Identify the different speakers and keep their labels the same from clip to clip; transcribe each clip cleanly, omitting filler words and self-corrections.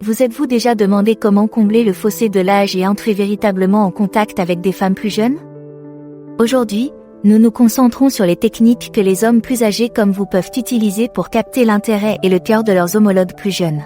Speaker 1: Vous êtes-vous déjà demandé comment combler le fossé de l'âge et entrer véritablement en contact avec des femmes plus jeunes? Aujourd'hui, nous nous concentrons sur les techniques que les hommes plus âgés comme vous peuvent utiliser pour capter l'intérêt et le cœur de leurs homologues plus jeunes.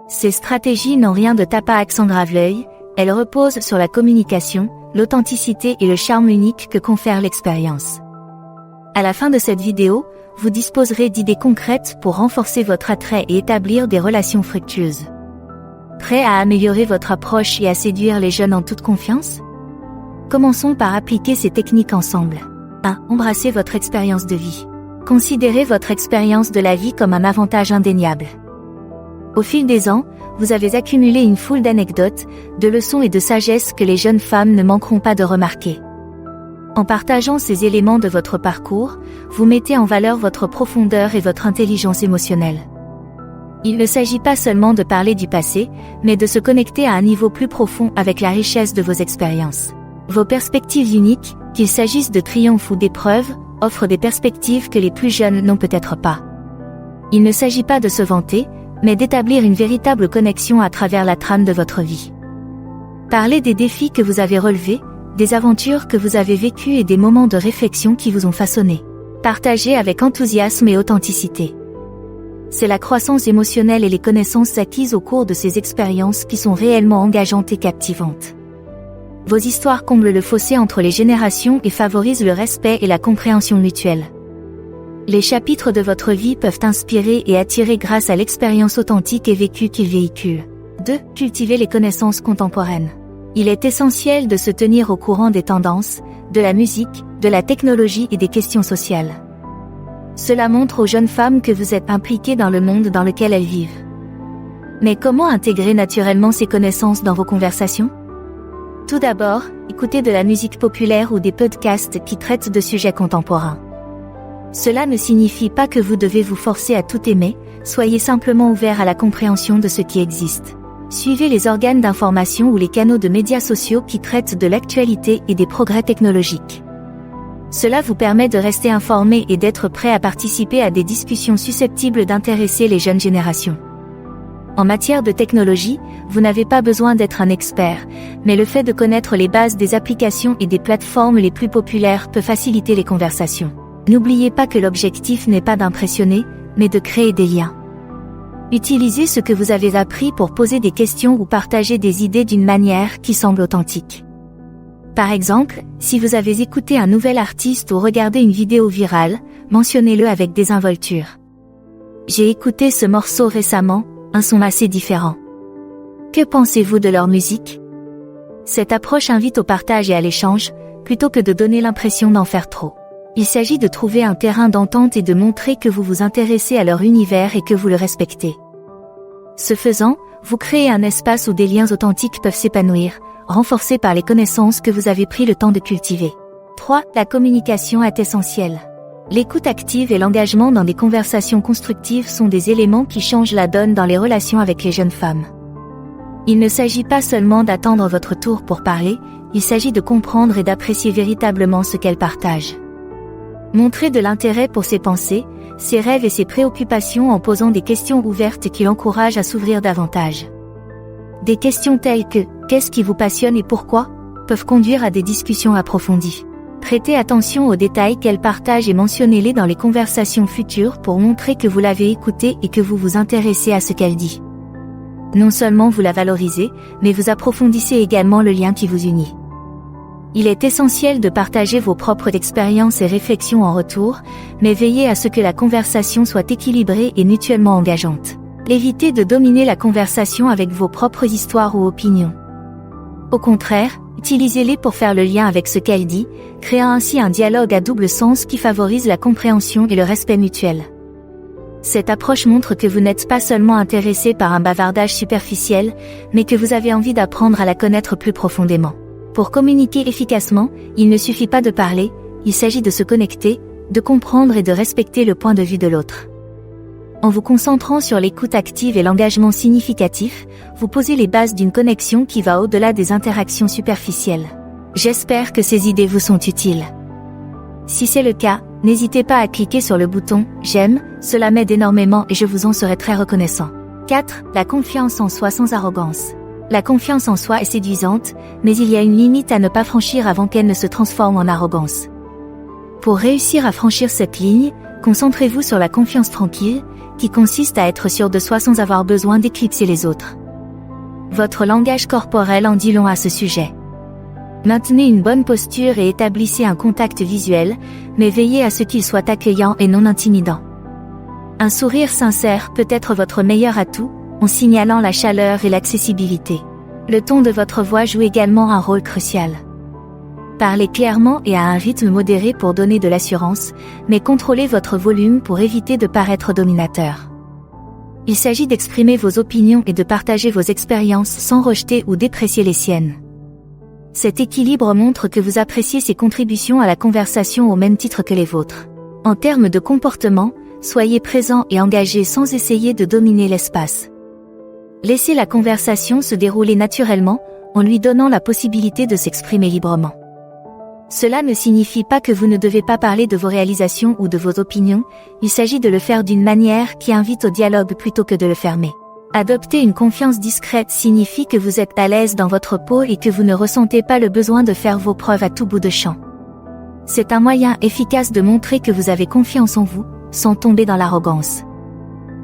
Speaker 1: Ces stratégies n'ont rien de tape à accent grave-l'œil, elles reposent sur la communication, l'authenticité et le charme unique que confère l'expérience. À la fin de cette vidéo, vous disposerez d'idées concrètes pour renforcer votre attrait et établir des relations fructueuses. Prêt à améliorer votre approche et à séduire les jeunes en toute confiance? Commençons par appliquer ces techniques ensemble. 1. Embrassez votre expérience de vie. Considérez votre expérience de la vie comme un avantage indéniable. Au fil des ans, vous avez accumulé une foule d'anecdotes, de leçons et de sagesse que les jeunes femmes ne manqueront pas de remarquer. En partageant ces éléments de votre parcours, vous mettez en valeur votre profondeur et votre intelligence émotionnelle. Il ne s'agit pas seulement de parler du passé, mais de se connecter à un niveau plus profond avec la richesse de vos expériences. Vos perspectives uniques, qu'il s'agisse de triomphes ou d'épreuves, offrent des perspectives que les plus jeunes n'ont peut-être pas. Il ne s'agit pas de se vanter, mais d'établir une véritable connexion à travers la trame de votre vie. Parlez des défis que vous avez relevés, des aventures que vous avez vécues et des moments de réflexion qui vous ont façonné. Partagez avec enthousiasme et authenticité. C'est la croissance émotionnelle et les connaissances acquises au cours de ces expériences qui sont réellement engageantes et captivantes. Vos histoires comblent le fossé entre les générations et favorisent le respect et la compréhension mutuelle. Les chapitres de votre vie peuvent inspirer et attirer grâce à l'expérience authentique et vécue qu'ils véhiculent. 2. Cultivez les connaissances contemporaines. Il est essentiel de se tenir au courant des tendances, de la musique, de la technologie et des questions sociales. Cela montre aux jeunes femmes que vous êtes impliqués dans le monde dans lequel elles vivent. Mais comment intégrer naturellement ces connaissances dans vos conversations? Tout d'abord, écoutez de la musique populaire ou des podcasts qui traitent de sujets contemporains. Cela ne signifie pas que vous devez vous forcer à tout aimer, soyez simplement ouvert à la compréhension de ce qui existe. Suivez les organes d'information ou les canaux de médias sociaux qui traitent de l'actualité et des progrès technologiques. Cela vous permet de rester informé et d'être prêt à participer à des discussions susceptibles d'intéresser les jeunes générations. En matière de technologie, vous n'avez pas besoin d'être un expert, mais le fait de connaître les bases des applications et des plateformes les plus populaires peut faciliter les conversations. N'oubliez pas que l'objectif n'est pas d'impressionner, mais de créer des liens. Utilisez ce que vous avez appris pour poser des questions ou partager des idées d'une manière qui semble authentique. Par exemple, si vous avez écouté un nouvel artiste ou regardé une vidéo virale, mentionnez-le avec désinvolture. J'ai écouté ce morceau récemment, un son assez différent. Que pensez-vous de leur musique? Cette approche invite au partage et à l'échange, plutôt que de donner l'impression d'en faire trop. Il s'agit de trouver un terrain d'entente et de montrer que vous vous intéressez à leur univers et que vous le respectez. Ce faisant, vous créez un espace où des liens authentiques peuvent s'épanouir, renforcés par les connaissances que vous avez pris le temps de cultiver. 3. La communication est essentielle. L'écoute active et l'engagement dans des conversations constructives sont des éléments qui changent la donne dans les relations avec les jeunes femmes. Il ne s'agit pas seulement d'attendre votre tour pour parler, il s'agit de comprendre et d'apprécier véritablement ce qu'elles partagent. Montrez de l'intérêt pour ses pensées, ses rêves et ses préoccupations en posant des questions ouvertes qui l'encouragent à s'ouvrir davantage. Des questions telles que « Qu'est-ce qui vous passionne et pourquoi ?» peuvent conduire à des discussions approfondies. Prêtez attention aux détails qu'elle partage et mentionnez-les dans les conversations futures pour montrer que vous l'avez écoutée et que vous vous intéressez à ce qu'elle dit. Non seulement vous la valorisez, mais vous approfondissez également le lien qui vous unit. Il est essentiel de partager vos propres expériences et réflexions en retour, mais veillez à ce que la conversation soit équilibrée et mutuellement engageante. Évitez de dominer la conversation avec vos propres histoires ou opinions. Au contraire, utilisez-les pour faire le lien avec ce qu'elle dit, créant ainsi un dialogue à double sens qui favorise la compréhension et le respect mutuel. Cette approche montre que vous n'êtes pas seulement intéressé par un bavardage superficiel, mais que vous avez envie d'apprendre à la connaître plus profondément. Pour communiquer efficacement, il ne suffit pas de parler, il s'agit de se connecter, de comprendre et de respecter le point de vue de l'autre. En vous concentrant sur l'écoute active et l'engagement significatif, vous posez les bases d'une connexion qui va au-delà des interactions superficielles. J'espère que ces idées vous sont utiles. Si c'est le cas, n'hésitez pas à cliquer sur le bouton « J'aime », cela m'aide énormément et je vous en serai très reconnaissant. 4. La confiance en soi sans arrogance. La confiance en soi est séduisante, mais il y a une limite à ne pas franchir avant qu'elle ne se transforme en arrogance. Pour réussir à franchir cette ligne, concentrez-vous sur la confiance tranquille, qui consiste à être sûr de soi sans avoir besoin d'éclipser les autres. Votre langage corporel en dit long à ce sujet. Maintenez une bonne posture et établissez un contact visuel, mais veillez à ce qu'il soit accueillant et non intimidant. Un sourire sincère peut être votre meilleur atout, en signalant la chaleur et l'accessibilité. Le ton de votre voix joue également un rôle crucial. Parlez clairement et à un rythme modéré pour donner de l'assurance, mais contrôlez votre volume pour éviter de paraître dominateur. Il s'agit d'exprimer vos opinions et de partager vos expériences sans rejeter ou déprécier les siennes. Cet équilibre montre que vous appréciez ses contributions à la conversation au même titre que les vôtres. En termes de comportement, soyez présent et engagé sans essayer de dominer l'espace. Laissez la conversation se dérouler naturellement, en lui donnant la possibilité de s'exprimer librement. Cela ne signifie pas que vous ne devez pas parler de vos réalisations ou de vos opinions, il s'agit de le faire d'une manière qui invite au dialogue plutôt que de le fermer. Adopter une confiance discrète signifie que vous êtes à l'aise dans votre peau et que vous ne ressentez pas le besoin de faire vos preuves à tout bout de champ. C'est un moyen efficace de montrer que vous avez confiance en vous, sans tomber dans l'arrogance.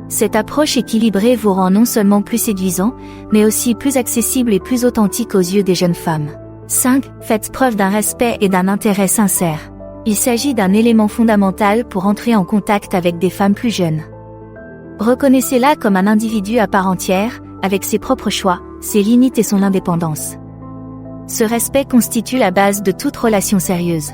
Speaker 1: Cette approche équilibrée vous rend non seulement plus séduisant, mais aussi plus accessible et plus authentique aux yeux des jeunes femmes. 5. Faites preuve d'un respect et d'un intérêt sincère. Il s'agit d'un élément fondamental pour entrer en contact avec des femmes plus jeunes. Reconnaissez-la comme un individu à part entière, avec ses propres choix, ses limites et son indépendance. Ce respect constitue la base de toute relation sérieuse.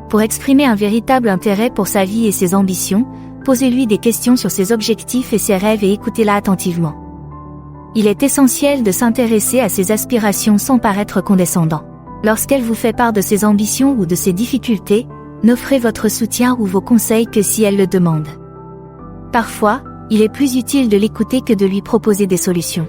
Speaker 1: Pour exprimer un véritable intérêt pour sa vie et ses ambitions, posez-lui des questions sur ses objectifs et ses rêves et écoutez-la attentivement. Il est essentiel de s'intéresser à ses aspirations sans paraître condescendant. Lorsqu'elle vous fait part de ses ambitions ou de ses difficultés, n'offrez votre soutien ou vos conseils que si elle le demande. Parfois, il est plus utile de l'écouter que de lui proposer des solutions.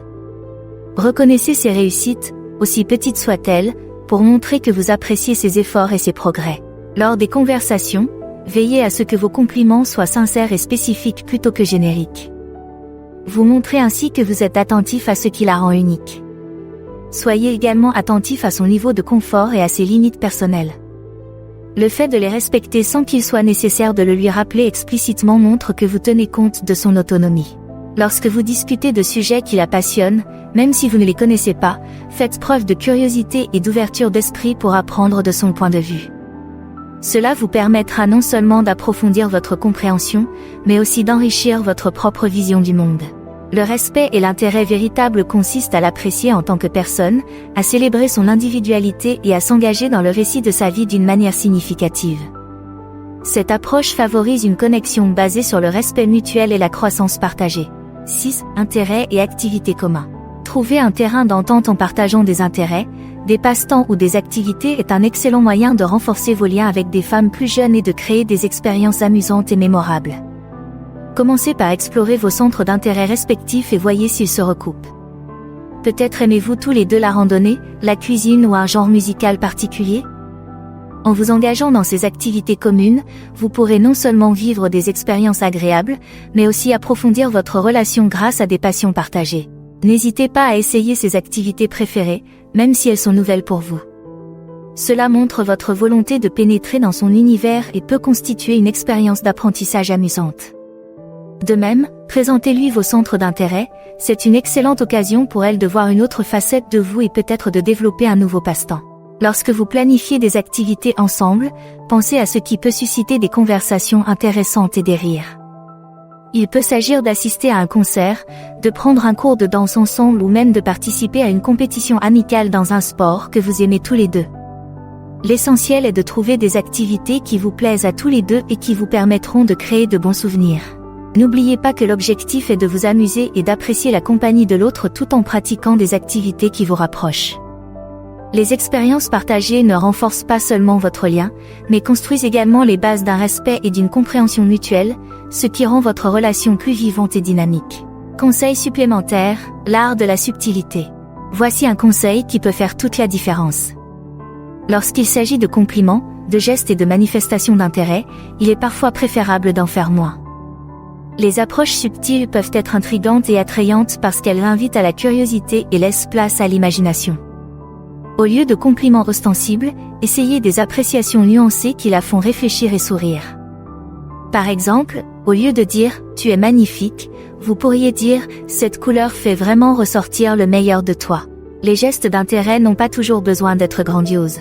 Speaker 1: Reconnaissez ses réussites, aussi petites soient-elles, pour montrer que vous appréciez ses efforts et ses progrès. Lors des conversations, veillez à ce que vos compliments soient sincères et spécifiques plutôt que génériques. Vous montrez ainsi que vous êtes attentif à ce qui la rend unique. Soyez également attentif à son niveau de confort et à ses limites personnelles. Le fait de les respecter sans qu'il soit nécessaire de le lui rappeler explicitement montre que vous tenez compte de son autonomie. Lorsque vous discutez de sujets qui la passionnent, même si vous ne les connaissez pas, faites preuve de curiosité et d'ouverture d'esprit pour apprendre de son point de vue. Cela vous permettra non seulement d'approfondir votre compréhension, mais aussi d'enrichir votre propre vision du monde. Le respect et l'intérêt véritable consistent à l'apprécier en tant que personne, à célébrer son individualité et à s'engager dans le récit de sa vie d'une manière significative. Cette approche favorise une connexion basée sur le respect mutuel et la croissance partagée. 6. Intérêts et activités communs. Trouver un terrain d'entente en partageant des intérêts, des passe-temps ou des activités est un excellent moyen de renforcer vos liens avec des femmes plus jeunes et de créer des expériences amusantes et mémorables. Commencez par explorer vos centres d'intérêt respectifs et voyez s'ils se recoupent. Peut-être aimez-vous tous les deux la randonnée, la cuisine ou un genre musical particulier ? En vous engageant dans ces activités communes, vous pourrez non seulement vivre des expériences agréables, mais aussi approfondir votre relation grâce à des passions partagées. N'hésitez pas à essayer ces activités préférées, même si elles sont nouvelles pour vous. Cela montre votre volonté de pénétrer dans son univers et peut constituer une expérience d'apprentissage amusante. De même, présentez-lui vos centres d'intérêt, c'est une excellente occasion pour elle de voir une autre facette de vous et peut-être de développer un nouveau passe-temps. Lorsque vous planifiez des activités ensemble, pensez à ce qui peut susciter des conversations intéressantes et des rires. Il peut s'agir d'assister à un concert, de prendre un cours de danse ensemble ou même de participer à une compétition amicale dans un sport que vous aimez tous les deux. L'essentiel est de trouver des activités qui vous plaisent à tous les deux et qui vous permettront de créer de bons souvenirs. N'oubliez pas que l'objectif est de vous amuser et d'apprécier la compagnie de l'autre tout en pratiquant des activités qui vous rapprochent. Les expériences partagées ne renforcent pas seulement votre lien, mais construisent également les bases d'un respect et d'une compréhension mutuelle, ce qui rend votre relation plus vivante et dynamique. Conseil supplémentaire, l'art de la subtilité. Voici un conseil qui peut faire toute la différence. Lorsqu'il s'agit de compliments, de gestes et de manifestations d'intérêt, il est parfois préférable d'en faire moins. Les approches subtiles peuvent être intrigantes et attrayantes parce qu'elles invitent à la curiosité et laissent place à l'imagination. Au lieu de compliments ostensibles, essayez des appréciations nuancées qui la font réfléchir et sourire. Par exemple, au lieu de dire « tu es magnifique », vous pourriez dire « cette couleur fait vraiment ressortir le meilleur de toi ». Les gestes d'intérêt n'ont pas toujours besoin d'être grandioses.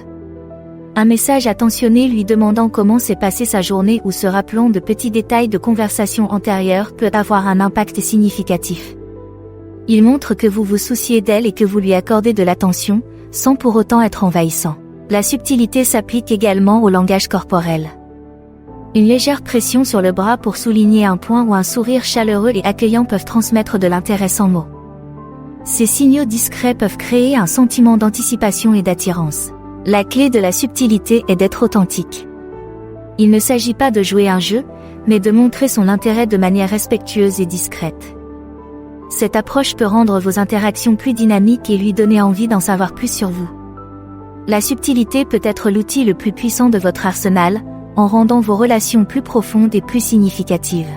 Speaker 1: Un message attentionné lui demandant comment s'est passée sa journée ou se rappelant de petits détails de conversation antérieure peut avoir un impact significatif. Il montre que vous vous souciez d'elle et que vous lui accordez de l'attention, sans pour autant être envahissant. La subtilité s'applique également au langage corporel. Une légère pression sur le bras pour souligner un point ou un sourire chaleureux et accueillant peuvent transmettre de l'intérêt sans mots. Ces signaux discrets peuvent créer un sentiment d'anticipation et d'attirance. La clé de la subtilité est d'être authentique. Il ne s'agit pas de jouer un jeu, mais de montrer son intérêt de manière respectueuse et discrète. Cette approche peut rendre vos interactions plus dynamiques et lui donner envie d'en savoir plus sur vous. La subtilité peut être l'outil le plus puissant de votre arsenal, en rendant vos relations plus profondes et plus significatives.